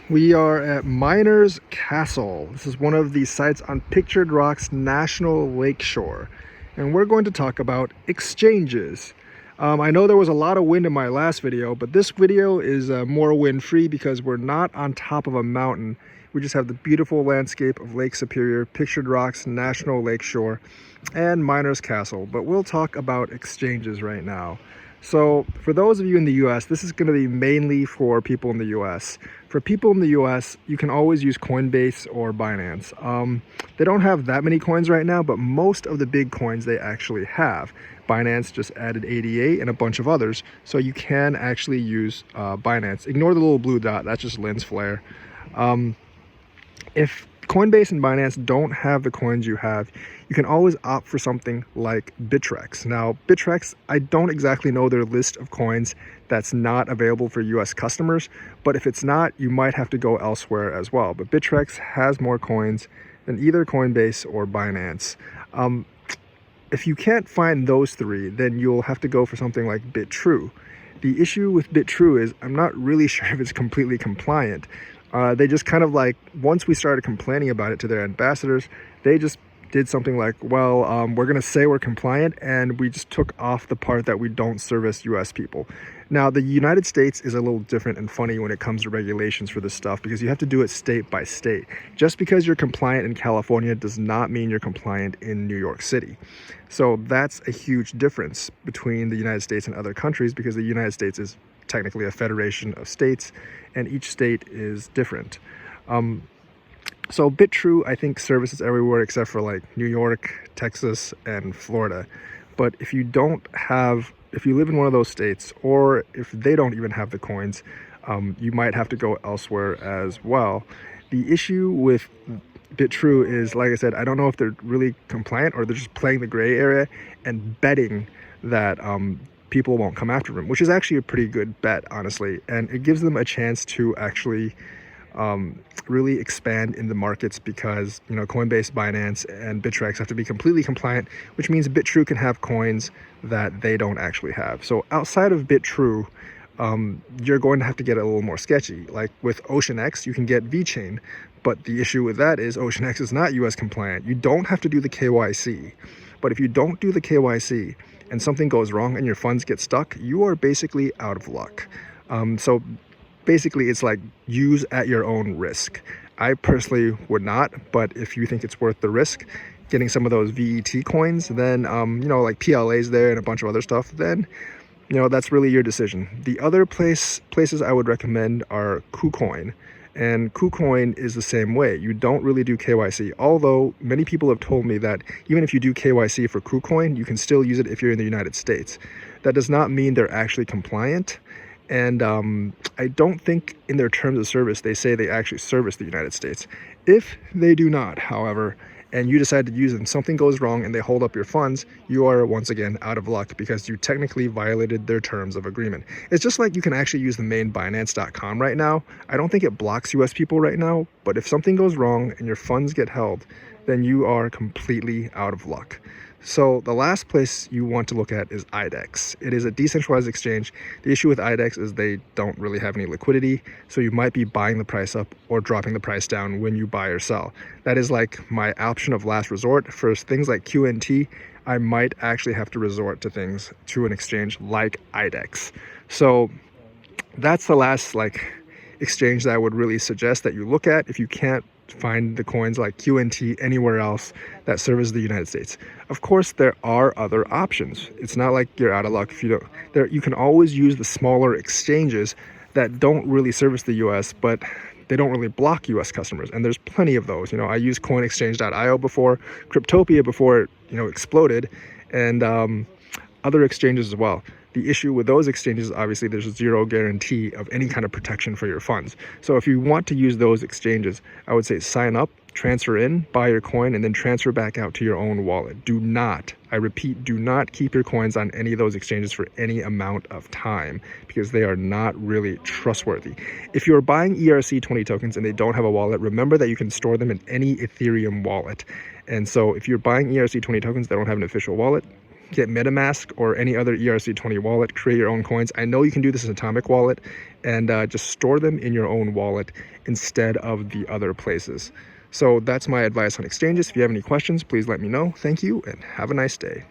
We are at Miners Castle. This is one of the sites on Pictured Rock's National Lakeshore. And we're going to talk about exchanges. I know there was a lot of wind in my last video, but this video is more wind-free because we're not on top of a mountain. We just have the beautiful landscape of Lake Superior, Pictured Rock's National Lakeshore, and Miners Castle. But we'll talk about exchanges right now. So for those of you in the US, this is going to be mainly for people in the US. For people in the US, you can always use Coinbase or Binance. They don't have that many coins right now, but most of the big coins they actually have. Binance just added 88 and a bunch of others, so you can actually use Binance. Ignore the little blue dot, that's just lens flare. If Coinbase and Binance don't have the coins you have, you can always opt for something like Bittrex. Now, Bittrex, I don't exactly know their list of coins that's not available for US customers, but if it's not, you might have to go elsewhere as well. But Bittrex has more coins than either Coinbase or Binance. If you can't find those three, then you'll have to go for something like BitTrue. The issue with BitTrue is I'm not really sure if it's completely compliant. They just kind of like, once we started complaining about it to their ambassadors, they just did something like, well, we're going to say we're compliant, and we just took off the part that we don't service US people. Now, the United States is a little different and funny when it comes to regulations for this stuff because you have to do it state by state. Just because you're compliant in California does not mean you're compliant in New York City. So that's a huge difference between the United States and other countries because the United States is technically a federation of states and each state is different. So BitTrue, I think, services everywhere except for like New York, Texas, and Florida. But if you live in one of those states, or if they don't even have the coins, you might have to go elsewhere as well. The issue with BitTrue is, like I said, I don't know if they're really compliant or they're just playing the gray area and betting that people won't come after them, which is actually a pretty good bet, honestly. And it gives them a chance to actually really expand in the markets because, you know, Coinbase, Binance, and Bittrex have to be completely compliant, which means BitTrue can have coins that they don't actually have. So outside of BitTrue, you're going to have to get a little more sketchy. Like with OceanX, you can get VeChain, but the issue with that is OceanX is not US compliant. You don't have to do the KYC, but if you don't do the KYC and something goes wrong and your funds get stuck, you are basically out of luck. So basically, it's like use at your own risk. I personally would not, but if you think it's worth the risk, getting some of those VET coins, then, you know, like PLA's there and a bunch of other stuff, then, you know, that's really your decision. The other places I would recommend are KuCoin. And KuCoin is the same way. You don't really do KYC, although many people have told me that even if you do KYC for KuCoin, you can still use it if you're in the United States. That does not mean they're actually compliant. And I don't think in their terms of service, they say they actually service the United States. If they do not, however, and you decide to use them, something goes wrong and they hold up your funds, you are once again out of luck because you technically violated their terms of agreement. It's just like you can actually use the main Binance.com right now. I don't think it blocks US people right now, but if something goes wrong and your funds get held, then you are completely out of luck. So the last place you want to look at is IDEX. It is a decentralized exchange. The issue with IDEX is they don't really have any liquidity, so you might be buying the price up or dropping the price down when you buy or sell. That is like my option of last resort. For things like QNT, I might actually have to resort to an exchange like IDEX. So that's the last exchange that I would really suggest that you look at if you can't find the coins like QNT anywhere else that service the United States. Of course, there are other options. It's not like you're out of luck if you don't. You can always use the smaller exchanges that don't really service the US, but they don't really block US customers, and there's plenty of those. You know, I used coinexchange.io before, Cryptopia before it, you know, exploded, and other exchanges as well. The issue with those exchanges, obviously, there's zero guarantee of any kind of protection for your funds. So if you want to use those exchanges, I would say sign up, transfer in, buy your coin, and then transfer back out to your own wallet. Do not, I repeat, do not keep your coins on any of those exchanges for any amount of time because they are not really trustworthy. If you're buying ERC20 tokens and they don't have a wallet, remember that you can store them in any Ethereum wallet. And so if you're buying ERC20 tokens that don't have an official wallet, get MetaMask or any other ERC20 wallet, create your own coins. I know you can do this in Atomic Wallet, and just store them in your own wallet instead of the other places. So that's my advice on exchanges. If you have any questions, please let me know. Thank you and have a nice day.